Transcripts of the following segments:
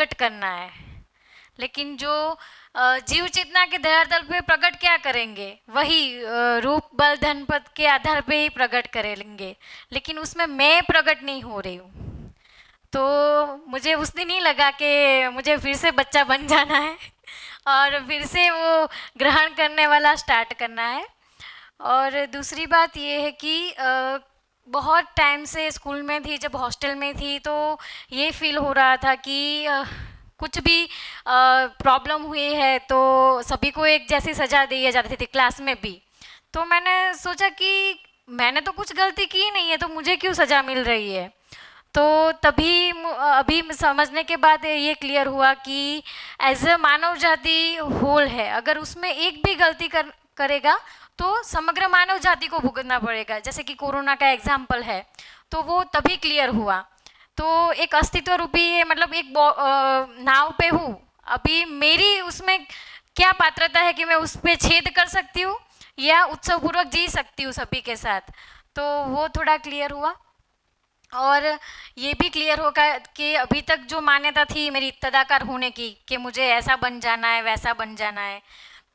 प्रकट करना है। लेकिन जो जीव चेतना के धरातल पे प्रकट क्या करेंगे, वही रूप बल धन पद के आधार पे ही प्रकट करेंगे, लेकिन उसमें मैं प्रकट नहीं हो रही हूँ। तो मुझे उस दिन ही लगा कि मुझे फिर से बच्चा बन जाना है और फिर से वो ग्रहण करने वाला स्टार्ट करना है। और दूसरी बात ये है कि बहुत टाइम से स्कूल में थी, जब हॉस्टल में थी तो ये फील हो रहा था कि कुछ भी प्रॉब्लम हुई है तो सभी को एक जैसी सज़ा दी जाती थी, क्लास में भी। तो मैंने सोचा कि मैंने तो कुछ गलती की नहीं है, तो मुझे क्यों सज़ा मिल रही है। तो तभी अभी समझने के बाद ये क्लियर हुआ कि एज अ मानव जाति होल है, अगर उसमें एक भी गलती करेगा तो समग्र मानव जाति को भुगतना पड़ेगा। जैसे कि कोरोना का एग्जाम्पल है, तो वो तभी क्लियर हुआ। तो एक अस्तित्व रूपी मतलब एक नाव पे हूँ, अभी मेरी उसमें क्या पात्रता है कि मैं उस पर छेद कर सकती हूँ या उत्सवपूर्वक जी सकती हूँ सभी के साथ। तो वो थोड़ा क्लियर हुआ। और ये भी क्लियर होगा कि अभी तक जो मान्यता थी मेरी तदाकार होने की कि मुझे ऐसा बन जाना है वैसा बन जाना है,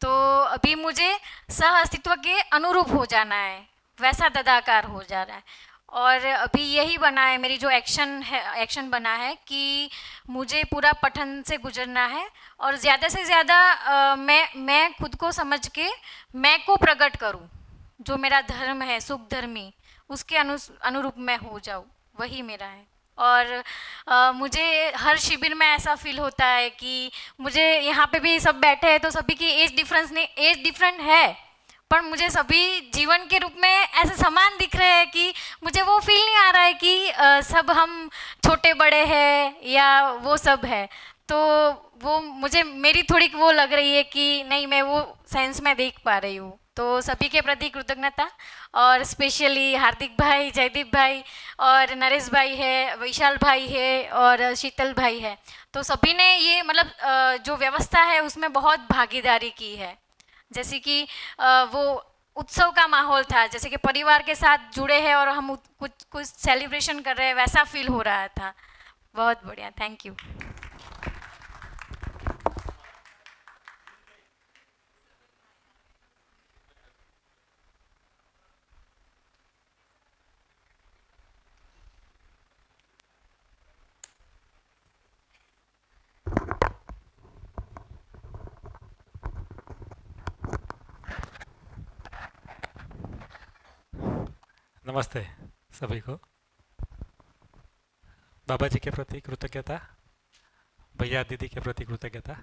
तो अभी मुझे सह अस्तित्व के अनुरूप हो जाना है, वैसा तदाकार हो जा रहा है। और अभी यही बना है, मेरी जो एक्शन बना है कि मुझे पूरा पठन से गुजरना है और ज़्यादा से ज़्यादा मैं खुद को समझ के मैं को प्रकट करूं, जो मेरा धर्म है सुख धर्मी, उसके अनुरूप मैं हो जाऊं, वही मेरा है। और मुझे हर शिविर में ऐसा फील होता है कि मुझे यहाँ पे भी सब बैठे हैं तो सभी की एज डिफरेंट है, पर मुझे सभी जीवन के रूप में ऐसे समान दिख रहे हैं कि मुझे वो फील नहीं आ रहा है कि सब हम छोटे बड़े हैं या वो सब है। तो वो मुझे मेरी थोड़ी वो लग रही है कि नहीं, मैं वो सेंस में देख पा रही हूँ। तो सभी के प्रति कृतज्ञता, और स्पेशली हार्दिक भाई, जयदीप भाई और नरेश भाई है, विशाल भाई है और शीतल भाई है। तो सभी ने ये मतलब जो व्यवस्था है उसमें बहुत भागीदारी की है। जैसे कि वो उत्सव का माहौल था, जैसे कि परिवार के साथ जुड़े हैं और हम कुछ कुछ सेलिब्रेशन कर रहे हैं, वैसा फील हो रहा था। बहुत बढ़िया, थैंक यू। नमस्ते सभी को। बाबा जी के प्रति कृतज्ञता, भैया दीदी के प्रति कृतज्ञता,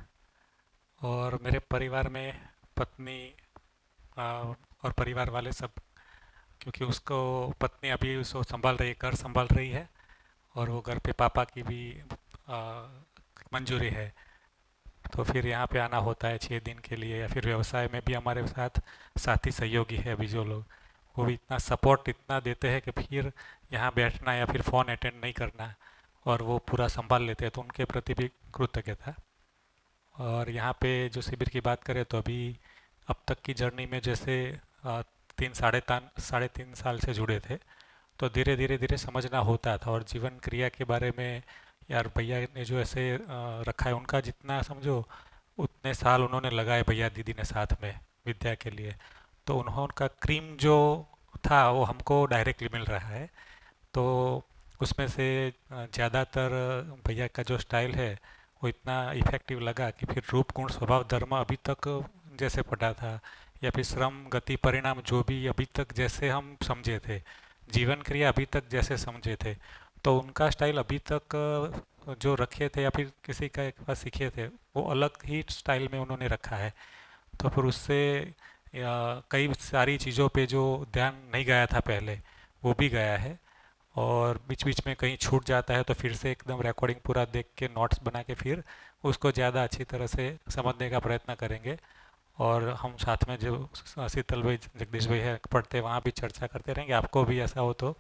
और मेरे परिवार में पत्नी और परिवार वाले सब, क्योंकि उसको पत्नी अभी उसको संभाल रही है, घर संभाल रही है, और वो घर पे पापा की भी आ, मंजूरी है। तो फिर यहाँ पे आना होता है 6 दिन के लिए, या फिर व्यवसाय में भी हमारे साथ साथी सहयोगी है अभी जो लोग, वो भी इतना सपोर्ट इतना देते हैं कि फिर यहाँ बैठना या फिर फ़ोन अटेंड नहीं करना, और वो पूरा संभाल लेते हैं, तो उनके प्रति भी कृतज्ञता। और यहाँ पे जो शिविर की बात करें तो अभी अब तक की जर्नी में जैसे आ, 3 साढ़े 3 साल से जुड़े थे, तो धीरे धीरे धीरे समझना होता था, और जीवन क्रिया के बारे में यार भैया ने जो ऐसे रखा है, उनका जितना समझो उतने साल उन्होंने लगाए भैया दीदी ने साथ में विद्या के लिए। तो उन्होंने का क्रीम जो था वो हमको डायरेक्टली मिल रहा है। तो उसमें से ज़्यादातर भैया का जो स्टाइल है वो इतना इफ़ेक्टिव लगा कि फिर रूप गुण स्वभाव धर्म अभी तक जैसे पढ़ा था, या फिर श्रम गति परिणाम जो भी अभी तक जैसे हम समझे थे, जीवन क्रिया अभी तक जैसे समझे थे, तो उनका स्टाइल अभी तक जो रखे थे या फिर किसी का एक पास सीखे थे, वो अलग ही स्टाइल में उन्होंने रखा है। तो फिर उससे कई सारी चीज़ों पे जो ध्यान नहीं गया था पहले, वो भी गया है। और बीच बीच में कहीं छूट जाता है तो फिर से एकदम रिकॉर्डिंग पूरा देख के नोट्स बना के फिर उसको ज़्यादा अच्छी तरह से समझने का प्रयत्न करेंगे। और हम साथ में जो शीतल भाई जगदीश भाई है पढ़ते, वहाँ भी चर्चा करते रहेंगे, आपको भी ऐसा हो तो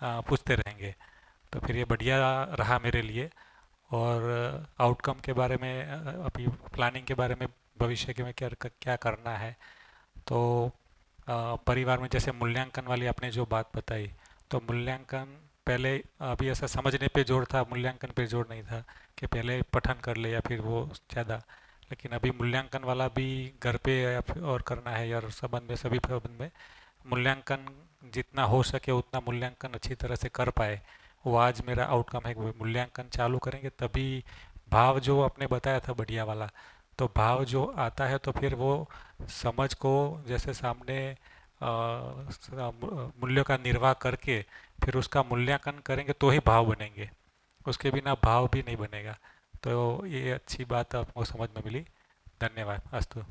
पूछते रहेंगे। तो फिर ये बढ़िया रहा मेरे लिए। और आउटकम के बारे में अभी प्लानिंग के बारे में भविष्य के में क्या क्या करना है, तो परिवार में जैसे मूल्यांकन वाली आपने जो बात बताई, तो मूल्यांकन पहले अभी ऐसा समझने पे जोर था, मूल्यांकन पे जोर नहीं था कि पहले पठन कर ले या फिर वो ज़्यादा। लेकिन अभी मूल्यांकन वाला भी घर पे या फिर और करना है यार, संबंध में सभी प्रबंध में मूल्यांकन जितना हो सके उतना मूल्यांकन अच्छी तरह से कर पाए, वो आज मेरा आउटकम है। वो मूल्यांकन चालू करेंगे तभी भाव जो आपने बताया था बढ़िया वाला, तो भाव जो आता है तो फिर वो समझ को जैसे सामने मूल्यों का निर्वाह करके फिर उसका मूल्यांकन करेंगे तो ही भाव बनेंगे, उसके बिना भाव भी नहीं बनेगा। तो ये अच्छी बात आपको समझ में मिली। धन्यवाद। अस्तु।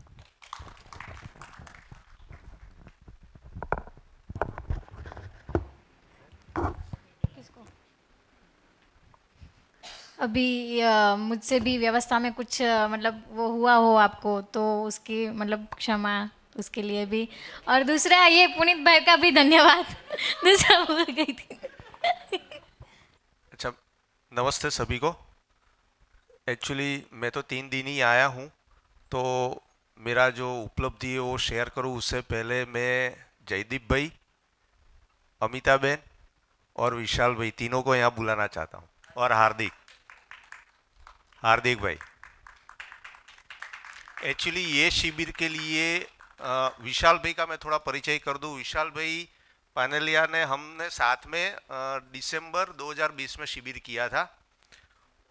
अभी मुझसे भी व्यवस्था में कुछ मतलब वो हुआ हो आपको तो उसकी मतलब क्षमा, उसके लिए भी। और दूसरा ये पुनीत भाई का भी धन्यवाद। दूसरा भूल गई थी। अच्छा, नमस्ते सभी को। एक्चुअली मैं तो 3 दिन ही आया हूँ, तो मेरा जो उपलब्धि है वो शेयर करूँ उससे पहले मैं जयदीप भाई, अमिताबेन और विशाल भाई तीनों को यहाँ बुलाना चाहता हूँ, और हार्दिक हार्दिक भाई। एक्चुअली ये शिविर के लिए विशाल भाई का मैं थोड़ा परिचय कर दूं। विशाल भाई पानेलिया ने हमने साथ में दिसंबर 2020 में शिविर किया था।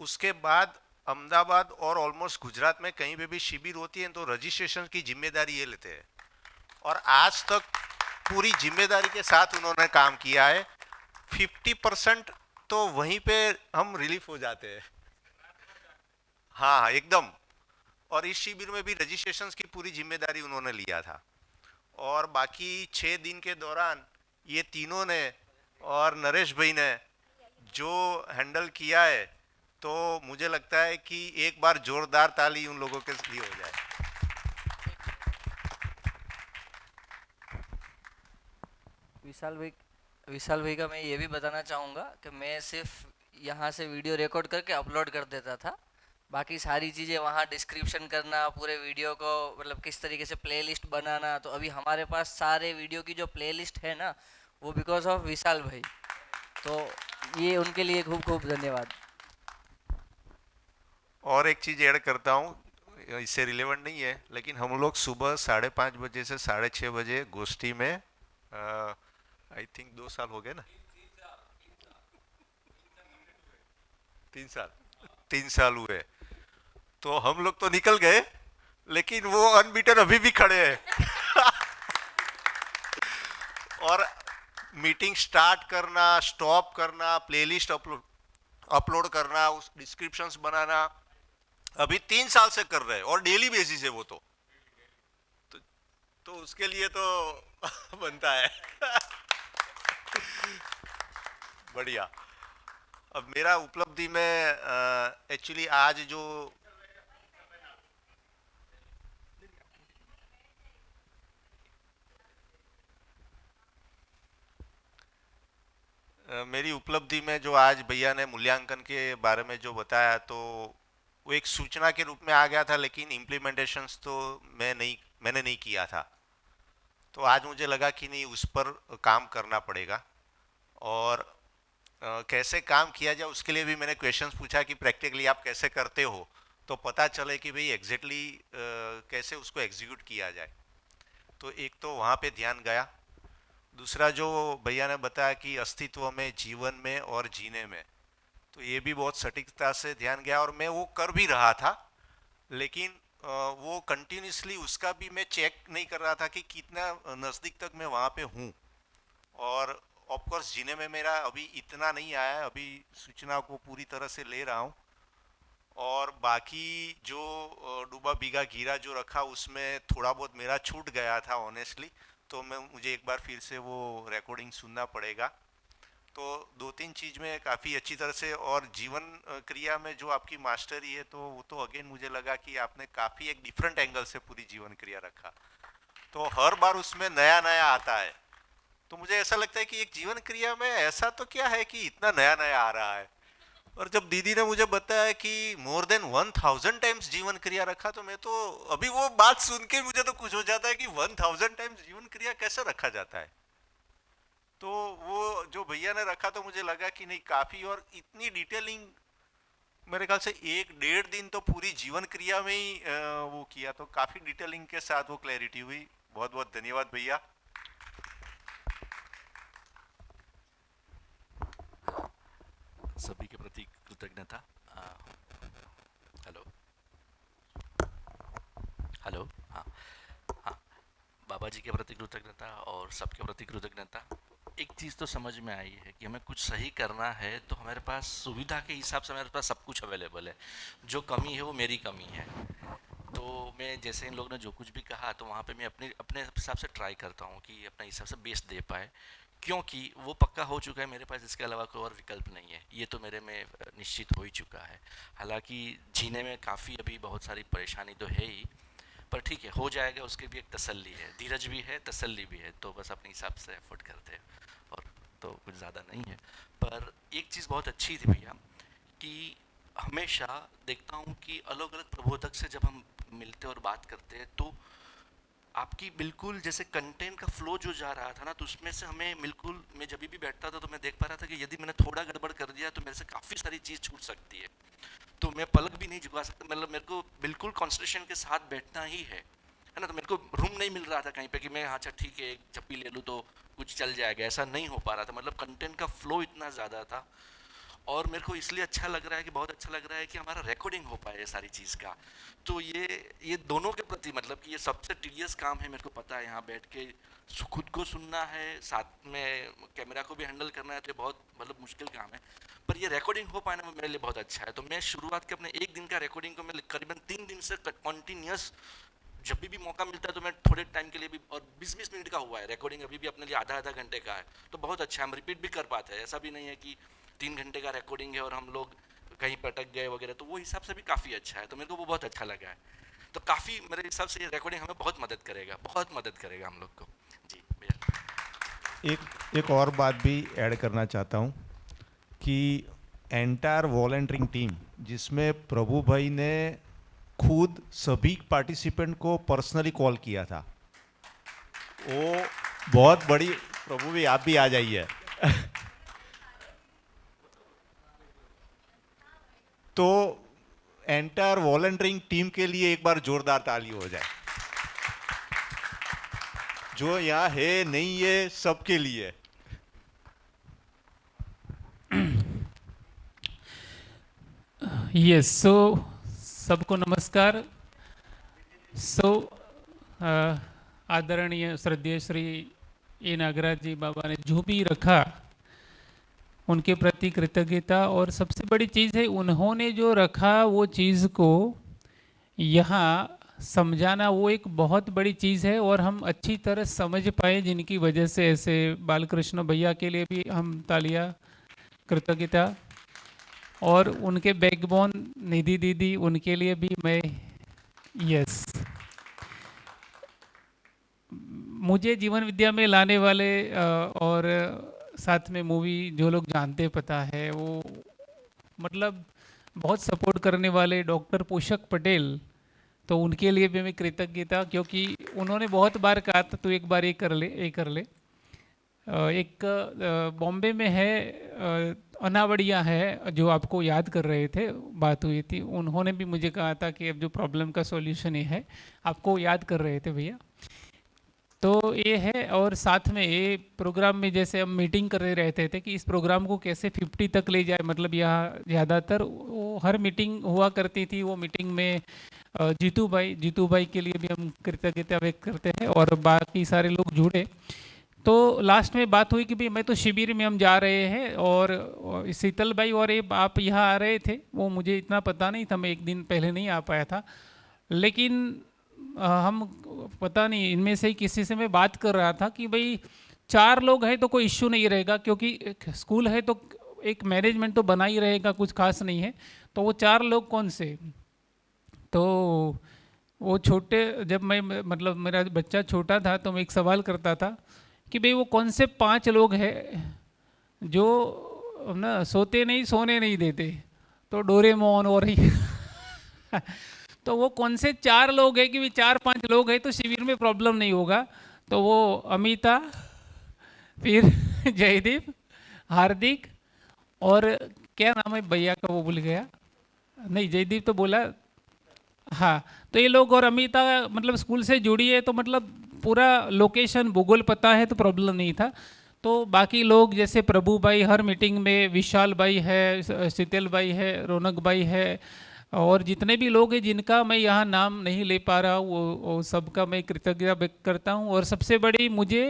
उसके बाद अहमदाबाद और ऑलमोस्ट गुजरात में कहीं पे भी शिविर होती है तो रजिस्ट्रेशन की जिम्मेदारी ये लेते हैं, और आज तक पूरी जिम्मेदारी के साथ उन्होंने काम किया है। 50% तो वहीं पे हम रिलीफ हो जाते हैं। हाँ हाँ, एकदम। और इस शिविर में भी रजिस्ट्रेशन की पूरी जिम्मेदारी उन्होंने लिया था, और बाकी 6 दिन के दौरान ये तीनों ने और नरेश भाई ने जो हैंडल किया है, तो मुझे लगता है कि एक बार जोरदार ताली उन लोगों के लिए हो जाए। विशाल भाई विशाल भाई का मैं ये भी बताना चाहूँगा कि मैं सिर्फ यहाँ से वीडियो रिकॉर्ड करके अपलोड कर देता था, बाकी सारी चीज़ें वहाँ डिस्क्रिप्शन करना, पूरे वीडियो को मतलब किस तरीके से प्लेलिस्ट बनाना, तो अभी हमारे पास सारे वीडियो की जो प्लेलिस्ट है ना, वो बिकॉज ऑफ विशाल भाई। तो ये उनके लिए खूब खूब धन्यवाद। और एक चीज़ ऐड करता हूँ, इससे रिलेवेंट नहीं है, लेकिन हम लोग सुबह 5:30 बजे से 6:30 बजे गोष्ठी में, आई थिंक 2 साल हो गए ना, 3 साल, 3 साल हुए, तो हम लोग तो निकल गए, लेकिन वो अनबीटन अभी भी खड़े हैं। और मीटिंग स्टार्ट करना, स्टॉप करना, प्लेलिस्ट अपलोड अपलोड करना, उस डिस्क्रिप्शंस बनाना, अभी 3 साल से कर रहे हैं, और डेली बेसिस है वो तो, तो उसके लिए तो बनता है। बढ़िया। अब मेरा उपलब्धि में एक्चुअली आज जो मेरी उपलब्धि में जो आज भैया ने मूल्यांकन के बारे में जो बताया, तो वो एक सूचना के रूप में आ गया था, लेकिन इम्प्लीमेंटेशंस तो मैंने नहीं किया था। तो आज मुझे लगा कि नहीं, उस पर काम करना पड़ेगा, और कैसे काम किया जाए उसके लिए भी मैंने क्वेश्चंस पूछा कि प्रैक्टिकली आप कैसे करते हो, तो पता चले कि भाई एग्जैक्टली कैसे उसको एग्जीक्यूट किया जाए। तो एक तो वहाँ पे ध्यान गया। दूसरा जो भैया ने बताया कि अस्तित्व में, जीवन में और जीने में, तो ये भी बहुत सटीकता से ध्यान गया, और मैं वो कर भी रहा था, लेकिन वो कंटिन्यूसली उसका भी मैं चेक नहीं कर रहा था कि कितना नज़दीक तक मैं वहाँ पे हूँ। और ऑफ कोर्स जीने में मेरा अभी इतना नहीं आया है, अभी सूचना को पूरी तरह से ले रहा हूँ, और बाकी जो डूबा भीगा गिरा जो रखा उसमें थोड़ा बहुत मेरा छूट गया था ऑनेस्टली, तो मुझे एक बार फिर से वो रिकॉर्डिंग सुनना पड़ेगा। तो 2-3 चीज़ में काफ़ी अच्छी तरह से, और जीवन क्रिया में जो आपकी मास्टरी है, तो वो तो अगेन मुझे लगा कि आपने काफ़ी एक डिफरेंट एंगल से पूरी जीवन क्रिया रखा, तो हर बार उसमें नया नया आता है। तो मुझे ऐसा लगता है कि एक जीवन क्रिया में ऐसा तो क्या है कि इतना नया नया आ रहा है। और जब दीदी ने मुझे बताया कि मोर देन 1000 टाइम्स जीवन क्रिया रखा, तो मैं तो अभी वो बात सुन के मुझे तो कुछ हो जाता है कि 1000 टाइम्स जीवन क्रिया कैसे रखा जाता है। तो वो जो भैया ने रखा तो मुझे लगा कि नहीं काफ़ी, और इतनी डिटेलिंग, मेरे ख्याल से 1 1.5 दिन तो पूरी जीवन क्रिया में ही वो किया, तो काफ़ी डिटेलिंग के साथ वो क्लैरिटी हुई। बहुत बहुत धन्यवाद भैया। सभी के प्रति कृतज्ञता। Hello hello. हाँ हाँ, बाबा जी के प्रति कृतज्ञता और सबके प्रति कृतज्ञता। एक चीज़ तो समझ में आई है कि हमें कुछ सही करना है तो हमारे पास सुविधा के हिसाब से हमारे पास सब कुछ अवेलेबल है। जो कमी है वो मेरी कमी है। तो मैं जैसे इन लोगों ने जो कुछ भी कहा तो वहाँ पे मैं अपने अपने हिसाब से ट्राई करता हूँ कि अपने हिसाब से बेस्ट दे पाए, क्योंकि वो पक्का हो चुका है मेरे पास, इसके अलावा कोई और विकल्प नहीं है। ये तो मेरे में निश्चित हो ही चुका है। हालांकि जीने में काफ़ी अभी बहुत सारी परेशानी तो है ही, पर ठीक है, हो जाएगा। उसकी भी एक तसल्ली है, धीरज भी है, तसल्ली भी है। तो बस अपने हिसाब से एफर्ट करते हैं, और तो कुछ ज़्यादा नहीं है। पर एक चीज़ बहुत अच्छी थी भैया कि हमेशा देखता हूँ कि अलग अलग प्रबोधक से जब हम मिलते और बात करते हैं तो आपकी बिल्कुल जैसे कंटेंट का फ्लो जो जा रहा था ना, तो उसमें से हमें बिल्कुल, मैं जब भी बैठता था तो मैं देख पा रहा था कि यदि मैंने थोड़ा गड़बड़ कर दिया तो मेरे से काफ़ी सारी चीज़ छूट सकती है। तो मैं पलक भी नहीं झुका सकता, मतलब मेरे को बिल्कुल कॉन्सेंट्रेशन के साथ बैठना ही है ना। तो मेरे को रूम नहीं मिल रहा था कहीं पे कि मैं अच्छा ठीक है एक झप्पी ले लूँ तो कुछ चल जाएगा, ऐसा नहीं हो पा रहा था। मतलब कंटेंट का फ्लो इतना ज़्यादा था, और मेरे को इसलिए अच्छा लग रहा है कि बहुत अच्छा लग रहा है कि हमारा रिकॉर्डिंग हो पाए सारी चीज़ का। तो ये दोनों के प्रति, मतलब कि ये सबसे टीडियस काम है, मेरे को पता है। यहाँ बैठ के खुद को सुनना है, साथ में कैमरा को भी हैंडल करना है, तो ये बहुत मतलब मुश्किल काम है। पर ये रिकॉर्डिंग हो पाना मेरे लिए बहुत अच्छा है। तो मैं शुरुआत के अपने 1 दिन का रिकॉर्डिंग को मैं करीबन 3 दिन से कॉन्टीन्यूस जब भी मौका मिलता है तो मैं थोड़े टाइम के लिए भी, और 20-20 मिनट का हुआ है रिकॉर्डिंग, अभी भी अपने लिए आधा आधा घंटे का है। तो बहुत अच्छा है, हम रिपीट भी कर पाते हैं। ऐसा भी नहीं है कि 3 घंटे का रिकॉर्डिंग है और हम लोग कहीं पर अटक गए वगैरह। तो वो हिसाब से भी काफ़ी अच्छा है, तो मेरे को वो बहुत अच्छा लगा है। तो काफ़ी मेरे हिसाब से ये रिकॉर्डिंग हमें बहुत मदद करेगा, बहुत मदद करेगा हम लोग को। जी भैया। एक और बात भी ऐड करना चाहता हूँ कि एंटायर वॉलंटियरिंग टीम, जिसमें प्रभु भाई ने खुद सभी पार्टिसिपेंट को पर्सनली कॉल किया था, वो बहुत बड़ी। प्रभु भाई आप भी आ जाइए। तो एंटायर वॉलंटियरिंग टीम के लिए एक बार जोरदार ताली हो जाए। जो यहाँ है नहीं है सबके लिए। यस, सो सबको नमस्कार। सो आदरणीय श्रद्धेय श्री ए नागराज जी बाबा ने जो भी रखा उनके प्रति कृतज्ञता। और सबसे बड़ी चीज़ है उन्होंने जो रखा वो चीज़ को यहाँ समझाना, वो एक बहुत बड़ी चीज़ है। और हम अच्छी तरह समझ पाए, जिनकी वजह से ऐसे बालकृष्ण भैया के लिए भी हम तालियां, कृतज्ञता। और उनके बैकबोन निधि दीदी, उनके लिए भी मैं यस। मुझे जीवन विद्या में लाने वाले और साथ में मूवी जो लोग जानते पता है, वो मतलब बहुत सपोर्ट करने वाले डॉक्टर पोषक पटेल, तो उनके लिए भी मैं कृतज्ञता, क्योंकि उन्होंने बहुत बार कहा था तो एक बार ये कर ले, ये कर ले। एक बॉम्बे में है अनावड़िया है, जो आपको याद कर रहे थे, बात हुई थी। उन्होंने भी मुझे कहा था कि अब जो प्रॉब्लम का सॉल्यूशन ये है, आपको याद कर रहे थे भैया। तो ये है। और साथ में ये प्रोग्राम में जैसे हम मीटिंग कर रहते थे कि इस प्रोग्राम को कैसे 50 तक ले जाए, मतलब यहाँ ज़्यादातर वो हर मीटिंग हुआ करती थी। वो मीटिंग में जीतू भाई के लिए भी हम कृतज्ञता व्यक्त करते हैं, और बाकी सारे लोग जुड़े। तो लास्ट में बात हुई कि भाई मैं तो शिविर में हम जा रहे हैं, और शीतल भाई और ये आप यहाँ आ रहे थे, वो मुझे इतना पता नहीं था, मैं एक दिन पहले नहीं आ पाया था। लेकिन हम पता नहीं, इनमें से ही किसी से मैं बात कर रहा था कि भाई 4 लोग हैं तो कोई इश्यू नहीं रहेगा, क्योंकि स्कूल है तो एक मैनेजमेंट तो बना ही रहेगा, कुछ खास नहीं है। तो वो 4 लोग कौन से? तो वो छोटे, जब मैं मतलब मेरा बच्चा छोटा था तो मैं एक सवाल करता था कि भाई वो कौन से 5 लोग हैं जो ना सोते नहीं, सोने नहीं देते? तो डोरेमोन और ही तो वो कौन से 4 लोग हैं कि भी 4-5 लोग हैं तो शिविर में प्रॉब्लम नहीं होगा? तो वो अमिता, फिर जयदीप, हार्दिक, और क्या नाम है भैया का, वो भूल गया। नहीं, जयदीप तो बोला। हाँ, तो ये लोग, और अमिता मतलब स्कूल से जुड़ी है, तो मतलब पूरा लोकेशन भूगोल पता है, तो प्रॉब्लम नहीं था। तो बाकी लोग जैसे प्रभु भाई हर मीटिंग में, विशाल भाई है, शीतल भाई है, रौनक भाई है, और जितने भी लोग हैं जिनका मैं यहाँ नाम नहीं ले पा रहा हूँ, वो सबका मैं कृतज्ञता व्यक्त करता हूँ। और सबसे बड़ी मुझे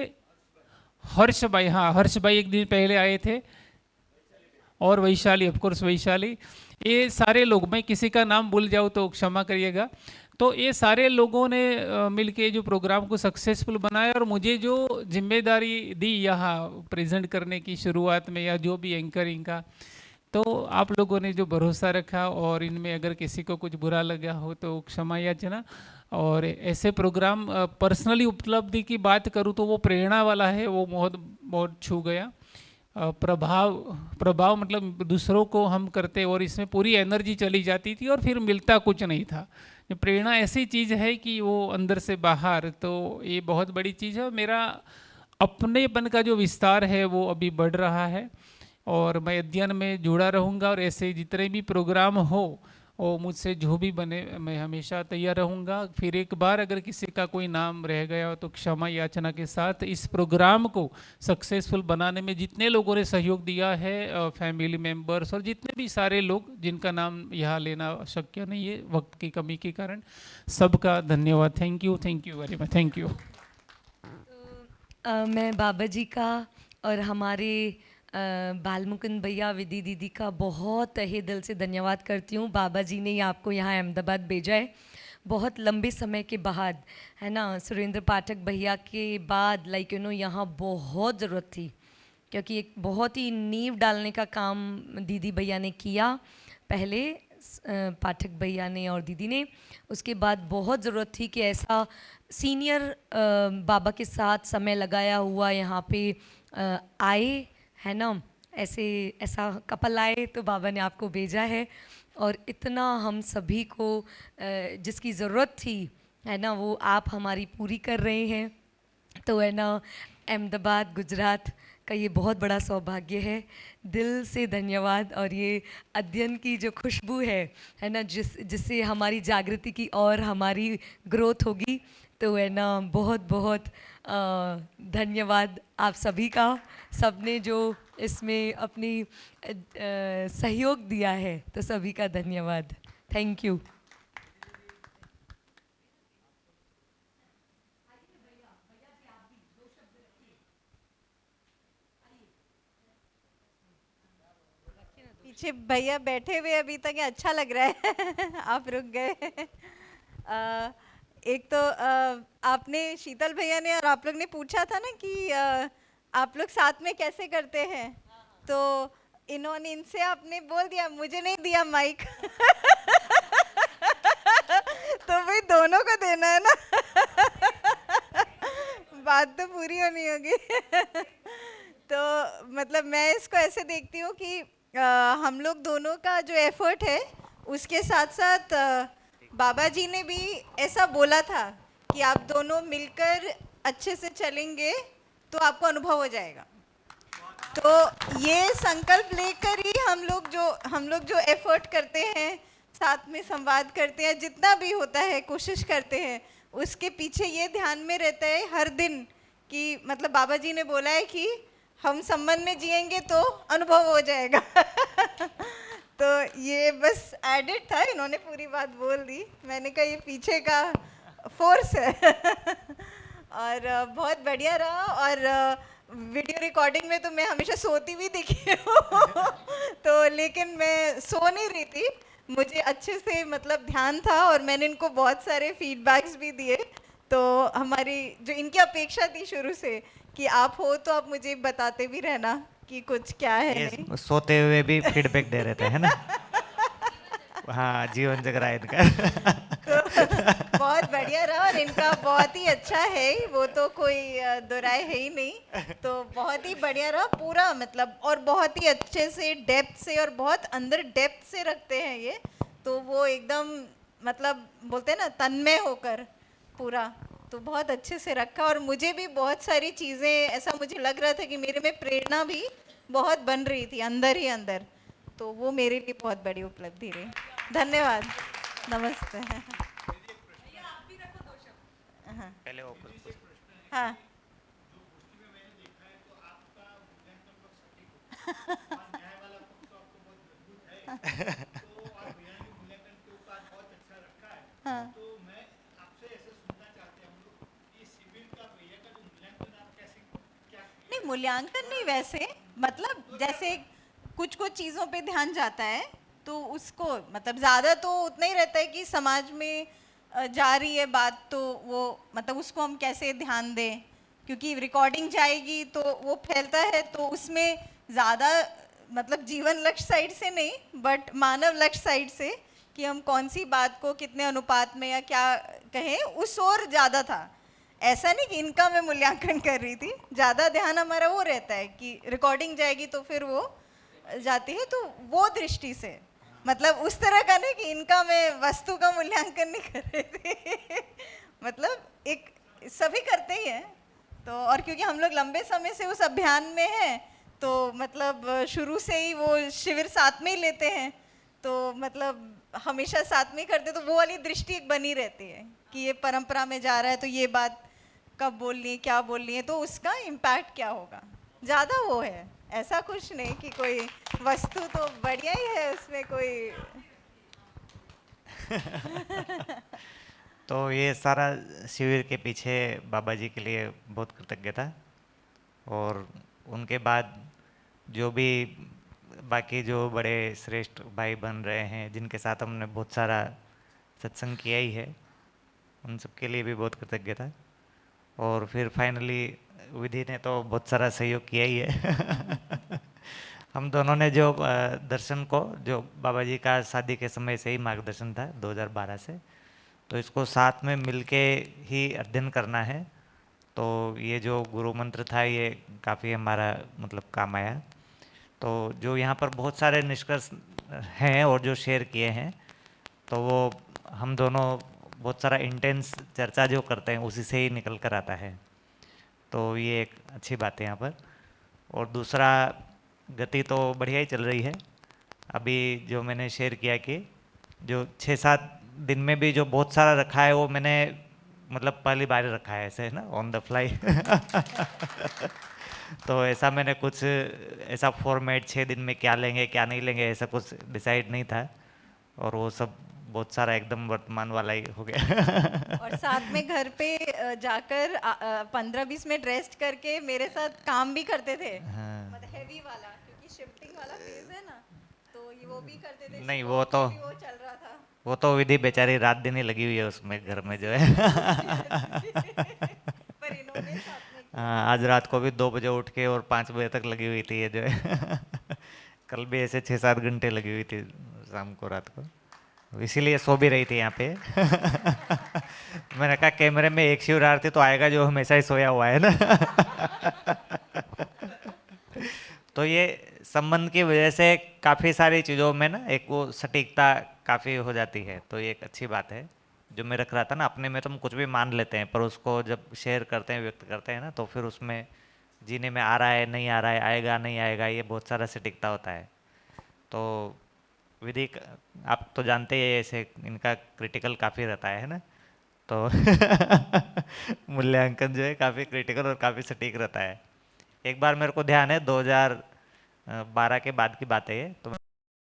हर्ष भाई, हाँ हर्ष भाई एक दिन पहले आए थे, और वैशाली, ऑफ कोर्स वैशाली, ये सारे लोग, मैं किसी का नाम भूल जाऊँ तो क्षमा करिएगा। तो ये सारे लोगों ने मिलके जो प्रोग्राम को सक्सेसफुल बनाया, और मुझे जो जिम्मेदारी दी यहाँ प्रेजेंट करने की शुरुआत में, या जो भी एंकरिंग का, तो आप लोगों ने जो भरोसा रखा, और इनमें अगर किसी को कुछ बुरा लगा हो तो क्षमा याचना। और ऐसे प्रोग्राम पर्सनली उपलब्धि की बात करूँ तो वो प्रेरणा वाला है, वो बहुत बहुत छू गया। प्रभाव मतलब दूसरों को हम करते, और इसमें पूरी एनर्जी चली जाती थी, और फिर मिलता कुछ नहीं था। प्रेरणा ऐसी चीज़ है कि वो अंदर से बाहर, तो ये बहुत बड़ी चीज़ है। मेरा अपनेपन का जो विस्तार है वो अभी बढ़ रहा है, और मैं अध्ययन में जुड़ा रहूँगा, और ऐसे जितने भी प्रोग्राम हो, वो मुझसे जो भी बने, मैं हमेशा तैयार रहूँगा। फिर एक बार अगर किसी का कोई नाम रह गया हो तो क्षमा याचना के साथ। इस प्रोग्राम को सक्सेसफुल बनाने में जितने लोगों ने सहयोग दिया है, फैमिली मेम्बर्स और जितने भी सारे लोग जिनका नाम यहाँ लेना शक्य नहीं है वक्त की कमी के कारण, सबका धन्यवाद। Thank you very much, thank you. मैं बाबा जी का और हमारे बालमुकुंद भैया, विधि दीदी का बहुत तहे दिल से धन्यवाद करती हूँ। बाबा जी ने आपको यहाँ अहमदाबाद भेजा है बहुत लंबे समय के बाद, है ना। सुरेंद्र पाठक भैया के बाद यहाँ बहुत ज़रूरत थी, क्योंकि एक बहुत ही नींव डालने का काम दीदी भैया ने किया पहले, पाठक भैया ने और दीदी ने। उसके बाद बहुत ज़रूरत थी कि ऐसा सीनियर बाबा के साथ समय लगाया हुआ यहाँ पे आए, है ना। ऐसा कपल आए तो बाबा ने आपको भेजा है, और इतना हम सभी को जिसकी ज़रूरत थी, है ना, वो आप हमारी पूरी कर रहे हैं। तो है ना, अहमदाबाद गुजरात का ये बहुत बड़ा सौभाग्य है। दिल से धन्यवाद। और ये अध्ययन की जो खुशबू है ना, जिससे हमारी जागृति की और हमारी ग्रोथ होगी, तो है ना, बहुत बहुत धन्यवाद आप सभी का। सबने जो इसमें अपनी सहयोग दिया है, तो सभी का धन्यवाद। Thank you. पीछे भैया बैठे हुए अभी तक, ये अच्छा लग रहा है आप रुक गए। एक तो आपने, शीतल भैया ने और आप लोग ने पूछा था ना कि आप लोग साथ में कैसे करते हैं, तो इनसे आपने बोल दिया, मुझे नहीं दिया माइक तो भाई दोनों को देना है ना बात तो पूरी होनी होगी तो मतलब मैं इसको ऐसे देखती हूँ कि हम लोग दोनों का जो एफर्ट है, उसके साथ साथ बाबा जी ने भी ऐसा बोला था कि आप दोनों मिलकर अच्छे से चलेंगे तो आपको अनुभव हो जाएगा। तो ये संकल्प लेकर ही हम लोग जो एफर्ट करते हैं, साथ में संवाद करते हैं, जितना भी होता है कोशिश करते हैं, उसके पीछे ये ध्यान में रहता है हर दिन कि मतलब बाबा जी ने बोला है कि हम संबंध में जिएंगे तो अनुभव हो जाएगा तो ये बस एडिट था, इन्होंने पूरी बात बोल दी, मैंने कहा ये पीछे का फोर्स है और बहुत बढ़िया रहा। और वीडियो रिकॉर्डिंग में तो मैं हमेशा सोती हुई दिखी हूँ तो लेकिन मैं सो नहीं रही थी, मुझे अच्छे से मतलब ध्यान था और मैंने इनको बहुत सारे फीडबैक्स भी दिए। तो हमारी जो इनकी अपेक्षा थी शुरू से कि आप हो तो आप मुझे बताते भी रहना कि कुछ क्या है। नहीं। सोते हुए भी फीडबैक दे रहे थे, है ना हाँ, जीवन जग रहा है इनका तो बहुत बढ़िया रहा और इनका बहुत ही अच्छा है, वो तो कोई दोराय है ही नहीं। तो बहुत ही बढ़िया रहा पूरा, मतलब और बहुत ही अच्छे से डेप्थ से और बहुत अंदर डेप्थ से रखते हैं ये, तो वो एकदम मतलब बोलते हैं ना तन्मय होकर पूरा, तो बहुत अच्छे से रखा, और मुझे भी बहुत सारी चीज़ें ऐसा मुझे लग रहा था कि मेरे में प्रेरणा भी बहुत बन रही थी अंदर ही अंदर, तो वो मेरे लिए बहुत बड़ी उपलब्धि रही। धन्यवाद। नमस्ते। हाँ पहले वो हाँ। हाँ। नहीं, मूल्यांकन नहीं, वैसे मतलब जैसे कुछ कुछ चीज़ों पे ध्यान जाता है तो उसको मतलब ज़्यादा तो उतना ही रहता है कि समाज में जा रही है बात, तो वो मतलब उसको हम कैसे ध्यान दें, क्योंकि रिकॉर्डिंग जाएगी तो वो फैलता है, तो उसमें ज़्यादा मतलब जीवन लक्ष्य साइड से नहीं बट मानव लक्ष्य साइड से कि हम कौन सी बात को कितने अनुपात में या क्या कहें, उस ओर ज़्यादा था। ऐसा नहीं कि इनका मैं मूल्यांकन कर रही थी, ज़्यादा ध्यान हमारा वो रहता है कि रिकॉर्डिंग जाएगी तो फिर वो जाती है, तो वो दृष्टि से मतलब उस तरह का नहीं कि इनका मैं वस्तु का मूल्यांकन नहीं कर रही थी मतलब एक सभी करते ही हैं, तो और क्योंकि हम लोग लंबे समय से उस अभियान में हैं तो मतलब शुरू से ही वो शिविर साथ में ही लेते हैं, तो मतलब हमेशा साथ में ही करते, तो वो वाली दृष्टि एक बनी रहती है कि ये परंपरा में जा रहा है तो ये बात कब बोलनी है, क्या बोलनी है, तो उसका इम्पैक्ट क्या होगा, ज़्यादा वो है। ऐसा कुछ नहीं कि कोई वस्तु तो बढ़िया ही है उसमें कोई तो ये सारा शिविर के पीछे बाबा जी के लिए बहुत कृतज्ञता, और उनके बाद जो भी बाकी जो बड़े श्रेष्ठ भाई बन रहे हैं जिनके साथ हमने बहुत सारा सत्संग किया ही है, उन सब के लिए भी बहुत कृतज्ञता। और फिर फाइनली विधि ने तो बहुत सारा सहयोग किया ही है हम दोनों ने जो दर्शन को, जो बाबा जी का शादी के समय से ही मार्गदर्शन था 2012 से, तो इसको साथ में मिलके ही अध्ययन करना है, तो ये जो गुरु मंत्र था ये काफ़ी हमारा मतलब काम आया। तो जो यहाँ पर बहुत सारे निष्कर्ष हैं और जो शेयर किए हैं, तो वो हम दोनों बहुत सारा इंटेंस चर्चा जो करते हैं उसी से ही निकल कर आता है, तो ये एक अच्छी बात है यहाँ पर। और दूसरा, गति तो बढ़िया ही चल रही है। अभी जो मैंने शेयर किया कि जो 6-7 दिन में भी जो बहुत सारा रखा है वो मैंने मतलब पहली बार रखा है ऐसे, है ना, ऑन द फ्लाई तो ऐसा मैंने कुछ ऐसा फॉर्मेट 6 दिन में क्या लेंगे क्या नहीं लेंगे ऐसा कुछ डिसाइड नहीं था, और वो सब बहुत सारा एकदम वर्तमान वाला ही हो गया और साथ में घर पे जाकर 15-20 मिनट रेस्ट करके मेरे साथ काम भी करते थे, मतलब हैवी वाला, क्योंकि शिफ्टिंग वाला फेज है ना, तो ये वो भी करते थे। नहीं, वो तो वो चल रहा था, वो तो विधि बेचारी रात दिन ही लगी हुई है उसमें घर में जो है पर इन्होंने साथ में हाँ, आज रात को भी 2 बजे उठ के और 5 बजे तक लगी हुई थी ये जो है कल भी ऐसे 6-7 घंटे लगी हुई थी शाम को, रात को, इसीलिए सो भी रही थी यहाँ पे मैंने कहा कैमरे में एक शिवर आरती तो आएगा जो हमेशा ही सोया हुआ है ना तो ये संबंध की वजह से काफ़ी सारी चीज़ों में ना एक वो सटीकता काफ़ी हो जाती है, तो ये एक अच्छी बात है। जो मैं रख रहा था ना, अपने में तो हम कुछ भी मान लेते हैं, पर उसको जब शेयर करते हैं, व्यक्त करते हैं ना, तो फिर उसमें जीने में आ रहा है नहीं आ रहा है, आएगा नहीं आएगा, ये बहुत सारा सटीकता होता है। तो विधि आप तो जानते ही ऐसे इनका क्रिटिकल काफ़ी रहता है ना, तो मूल्यांकन जो है काफ़ी क्रिटिकल और काफ़ी सटीक रहता है। एक बार मेरे को ध्यान है 2012 के बाद की बात है ये, तो